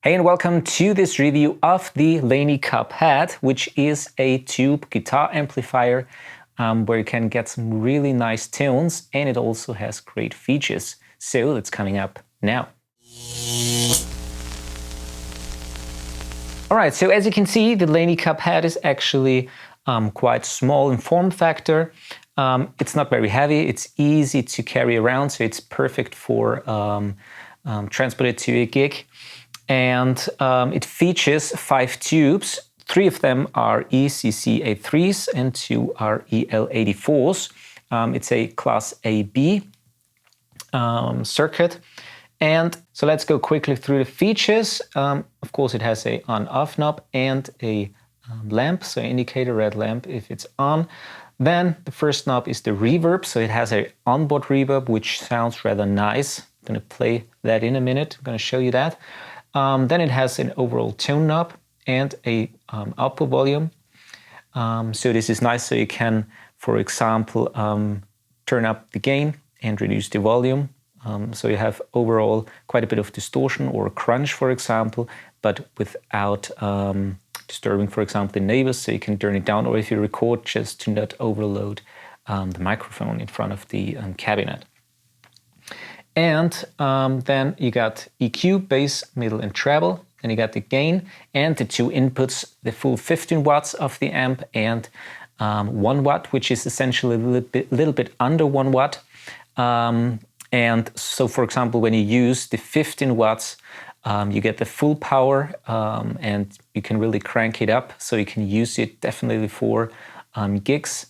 Hey and welcome to this review of the Laney Cuphead, which is a tube guitar amplifier where you can get some really nice tones, and it also has great features. So that's coming up now. Alright, so as you can see, the Laney Cuphead is actually quite small in form factor. It's not very heavy, it's easy to carry around, so it's perfect for transport it to a gig. And it features 5 tubes. 3 of them are ECC-A3s and 2 are EL-84s. It's a Class AB circuit. And so let's go quickly through the features. Of course, it has a on-off knob and a lamp, so indicate a red lamp if it's on. Then the first knob is the reverb, so it has an onboard reverb, which sounds rather nice. I'm going to play that in a minute. I'm going to show you that. Then it has an overall tone knob and a output volume. So this is nice, so you can, for example, turn up the gain and reduce the volume. So you have overall quite a bit of distortion or crunch, for example, but without disturbing, for example, the neighbors. So you can turn it down, or if you record, just to not overload the microphone in front of the cabinet. And then you got EQ, bass, middle, and treble. Then you got the gain and the 2 inputs, the full 15 watts of the amp and 1 watt, which is essentially a little bit under 1 watt. And so, for example, when you use the 15 watts, you get the full power and you can really crank it up. So you can use it definitely for gigs.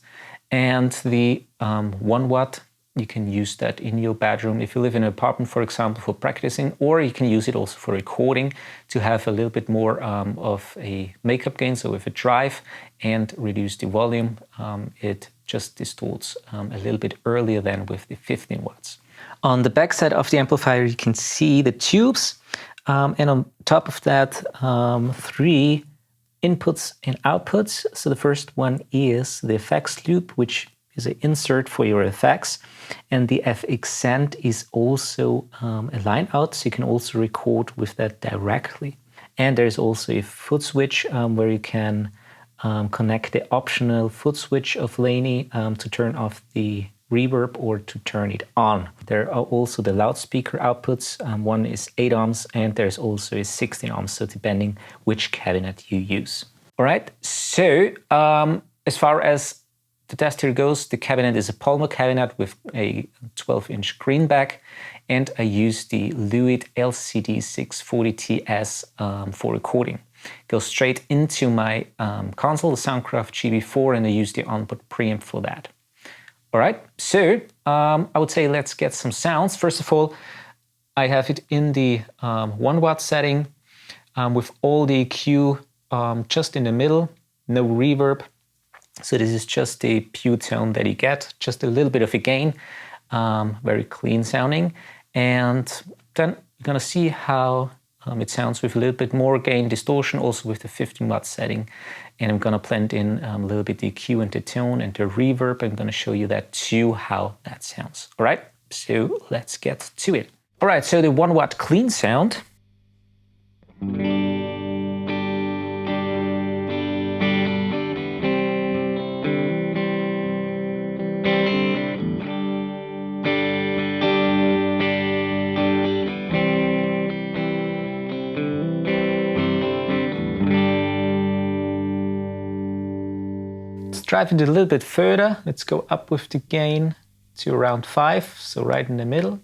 And the 1 watt, you can use that in your bedroom if you live in an apartment, for example, for practicing, or you can use it also for recording to have a little bit more of a makeup gain, so with a drive, and reduce the volume. It just distorts a little bit earlier than with the 15 watts. On the back side of the amplifier, you can see the tubes, and on top of that, 3 inputs and outputs. So the first one is the effects loop, which is an insert for your effects, and the FX send is also a line out, so you can also record with that directly. And there's also a foot switch where you can connect the optional foot switch of Laney to turn off the reverb or to turn it on. There are also the loudspeaker outputs. One is 8 ohms and there's also a 16 ohms, so depending which cabinet you use. All right, so as far as the test here goes, the cabinet is a Palmer cabinet with a 12-inch greenback, and I use the Lewitt LCD 640TS for recording. Goes straight into my console, the Soundcraft GB4, and I use the onboard preamp for that. All right, so I would say let's get some sounds. First of all, I have it in the 1 watt setting with all the EQ just in the middle, no reverb. So this is just the pure tone that you get, just a little bit of a gain, very clean sounding. And then you're gonna see how it sounds with a little bit more gain, distortion, also with the 15 watt setting. And I'm gonna blend in a little bit the EQ and the tone and the reverb. I'm gonna show you that too, how that sounds. All right, so let's get to it. All right, so the 1 watt clean sound. Drive it a little bit further. Let's go up with the gain to around 5, so right in the middle.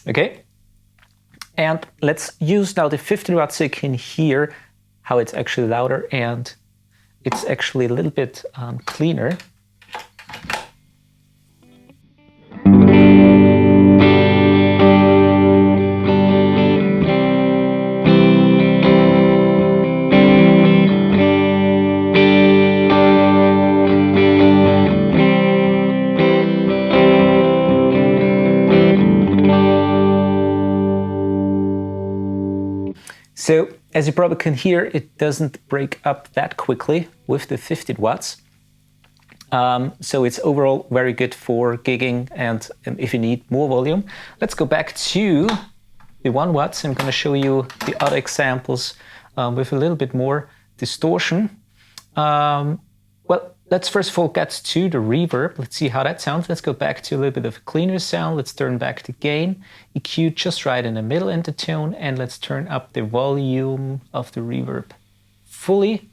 Okay. And let's use now the 15 watts so you can hear how it's actually louder and it's actually a little bit cleaner. So as you probably can hear, it doesn't break up that quickly with the 15 watts. So it's overall very good for gigging and if you need more volume. Let's go back to the 1 watts. I'm going to show you the other examples with a little bit more distortion. Well, let's first of all get to the reverb. Let's see how that sounds. Let's go back to a little bit of a cleaner sound. Let's turn back the gain, EQ just right in the middle end of the tone, and let's turn up the volume of the reverb fully.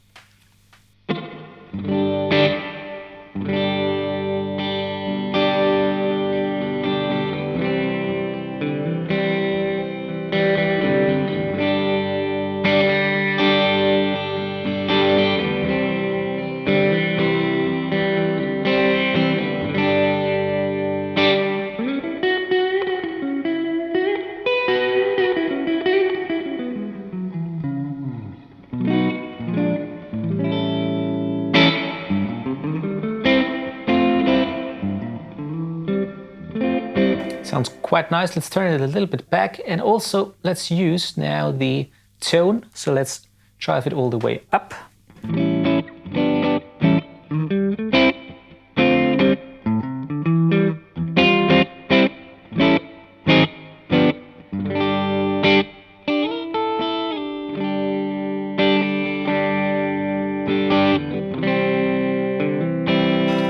Sounds quite nice. Let's turn it a little bit back, and also let's use now the tone. So let's drive it all the way up.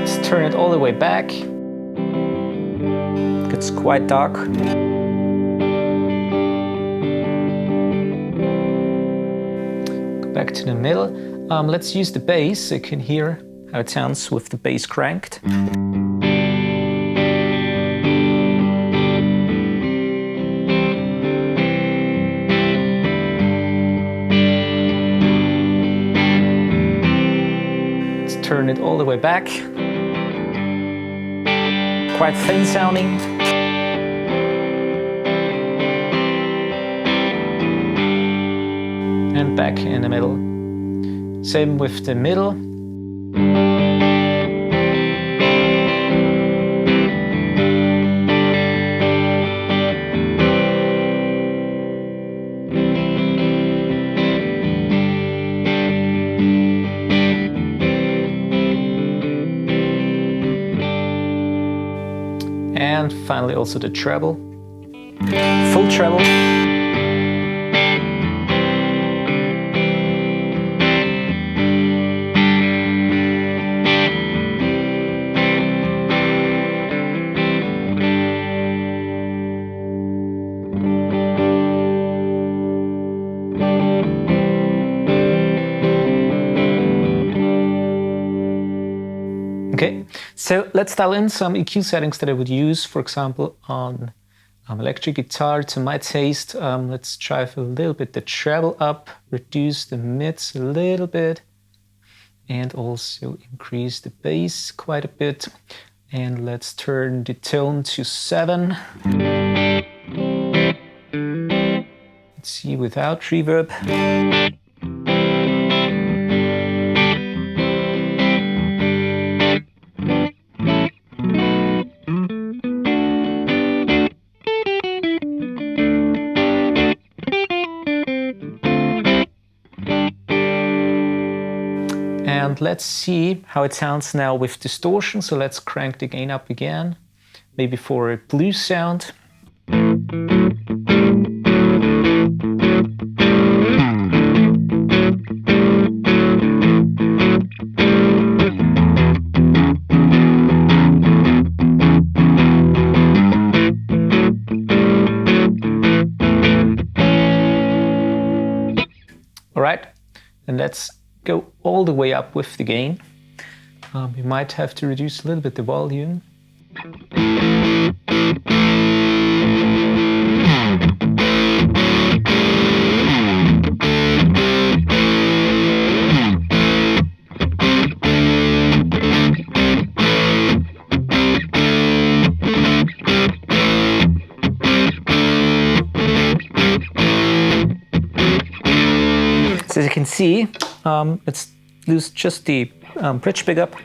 Let's turn it all the way back. It's quite dark. Go back to the middle. Let's use the bass so you can hear how it sounds with the bass cranked. Let's turn it all the way back. Quite thin sounding. And back in the middle. Same with the middle. And finally also the treble. Full treble. Okay, so let's dial in some EQ settings that I would use, for example, on electric guitar to my taste. Let's drive a little bit the treble up, reduce the mids a little bit, and also increase the bass quite a bit. And let's turn the tone to 7. Let's see without reverb. And let's see how it sounds now with distortion. So let's crank the gain up again, maybe for a blues sound. All right, and let's go all the way up with the gain. We might have to reduce a little bit the volume. So as you can see, let's use just the bridge pickup.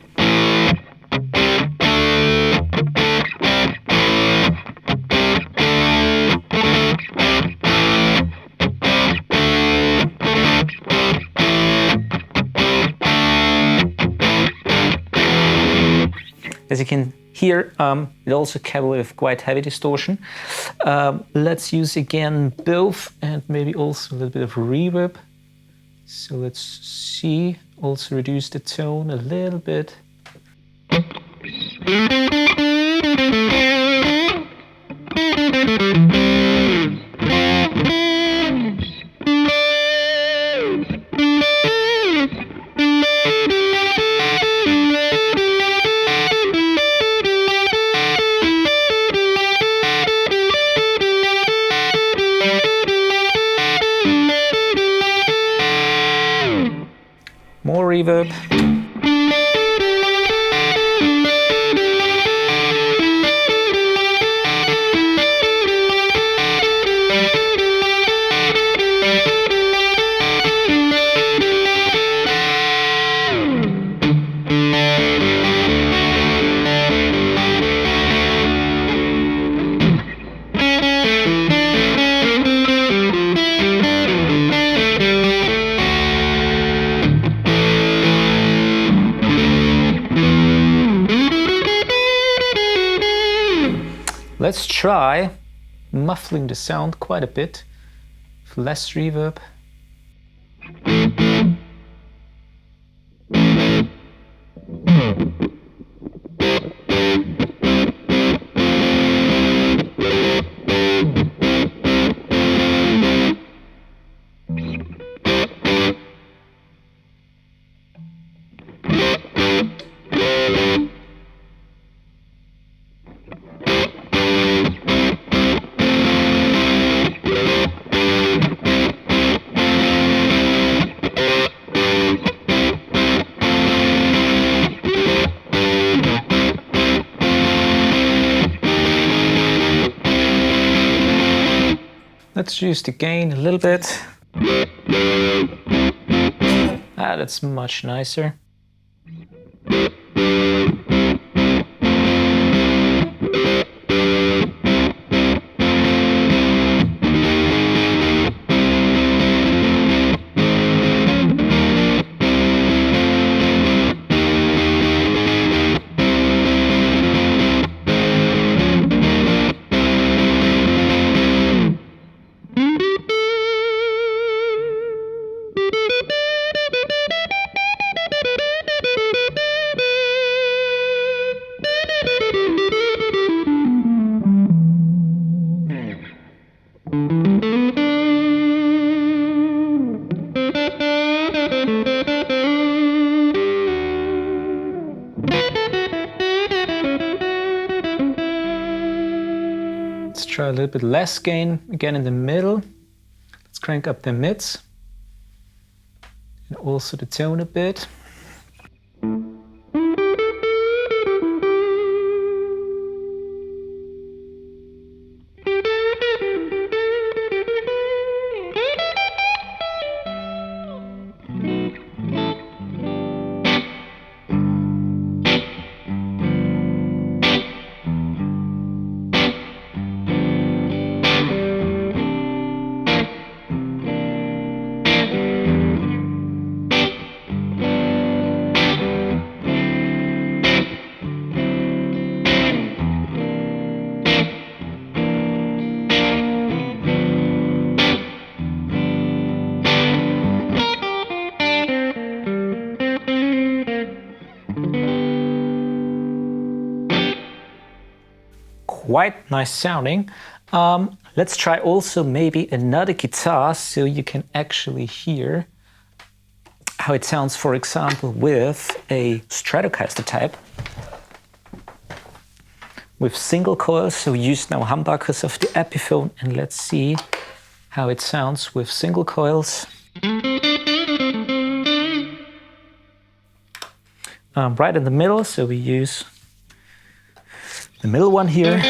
As you can hear, it also came with quite heavy distortion. Let's use again both and maybe also a little bit of reverb. So let's see, also reduce the tone a little bit. More reverb. Let's try muffling the sound quite a bit with less reverb. Let's reduce the gain a little bit. That's much nicer. Let's try a little bit less gain again in the middle. Let's crank up the mids and also the tone a bit. Quite nice sounding. Let's try also maybe another guitar so you can actually hear how it sounds, for example, with a Stratocaster type. With single coils, so we use now humbuckers of the Epiphone, and let's see how it sounds with single coils. Right in the middle, so we use the middle one here.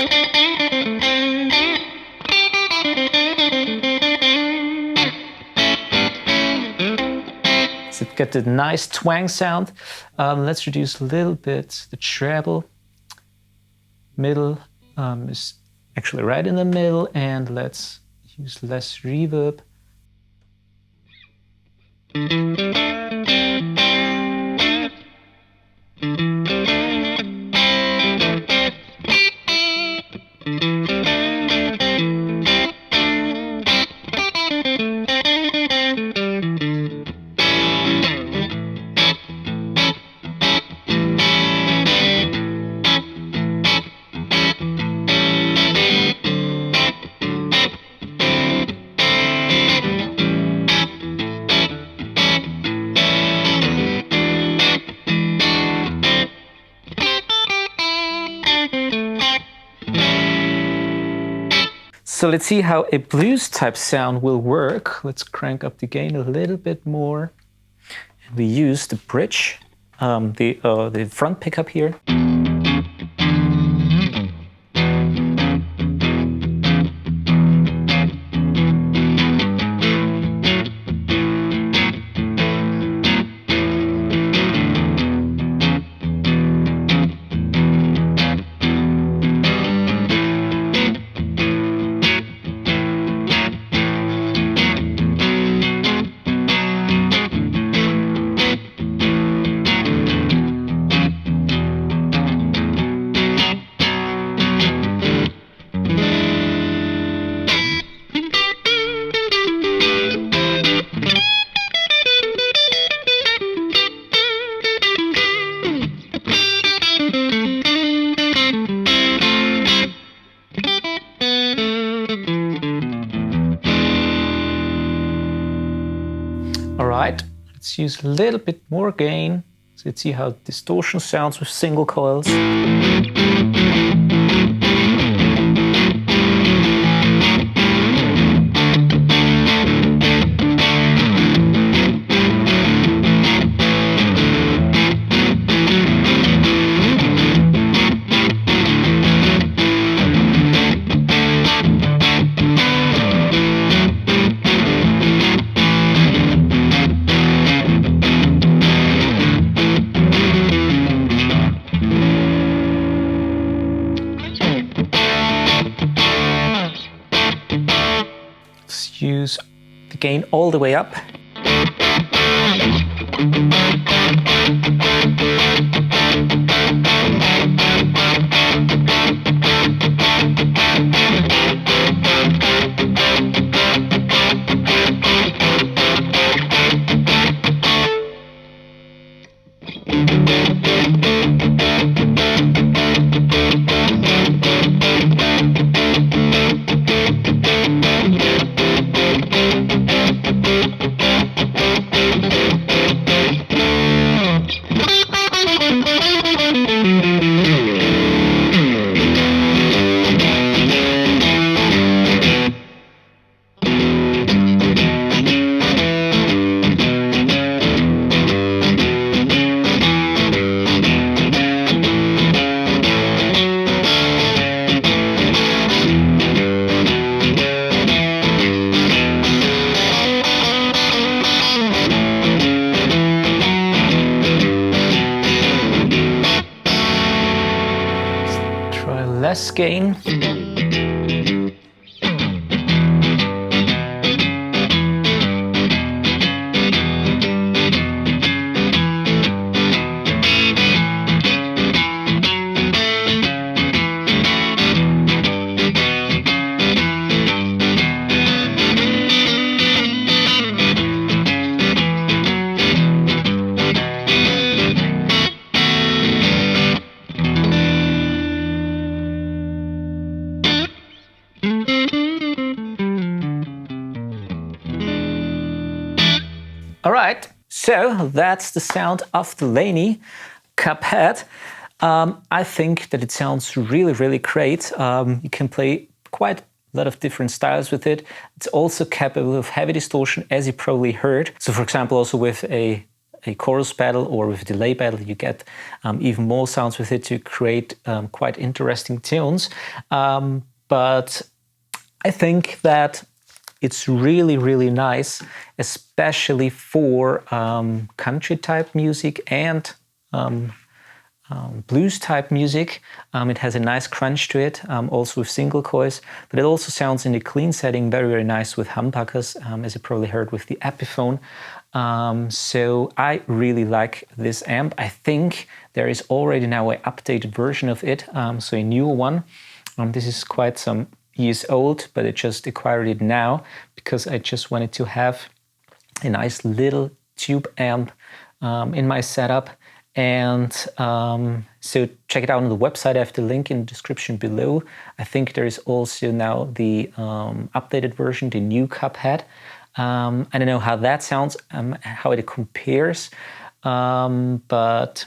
So it got the nice twang sound. Let's reduce a little bit the treble. Middle is actually right in the middle, and let's use less reverb. So let's see how a blues type sound will work. Let's crank up the gain a little bit more. We use the bridge, the front pickup here. All right, let's use a little bit more gain. So let's see how distortion sounds with single coils. Use the gain all the way up. Less gain. All right, so that's the sound of the Laney Cuphead. I think that it sounds really, really great. You can play quite a lot of different styles with it. It's also capable of heavy distortion, as you probably heard. So for example, also with a chorus pedal or with a delay pedal, you get even more sounds with it to create quite interesting tunes. But I think that it's really, really nice, especially for country type music and blues type music. It has a nice crunch to it, also with single coils, but it also sounds in the clean setting very, very nice with humbuckers, as you probably heard with the Epiphone. So I really like this amp. I think there is already now an updated version of it, so a newer one. This is quite some years old, but I just acquired it now because I just wanted to have a nice little tube amp in my setup. And so check it out on the website. I have the link in the description below. I think there is also now the updated version, the new Cuphead. I don't know how that sounds, how it compares, but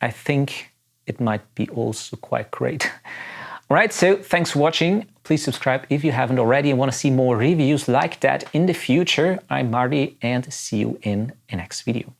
I think it might be also quite great. All right, so thanks for watching. Please subscribe if you haven't already and want to see more reviews like that in the future. I'm Marty and see you in the next video.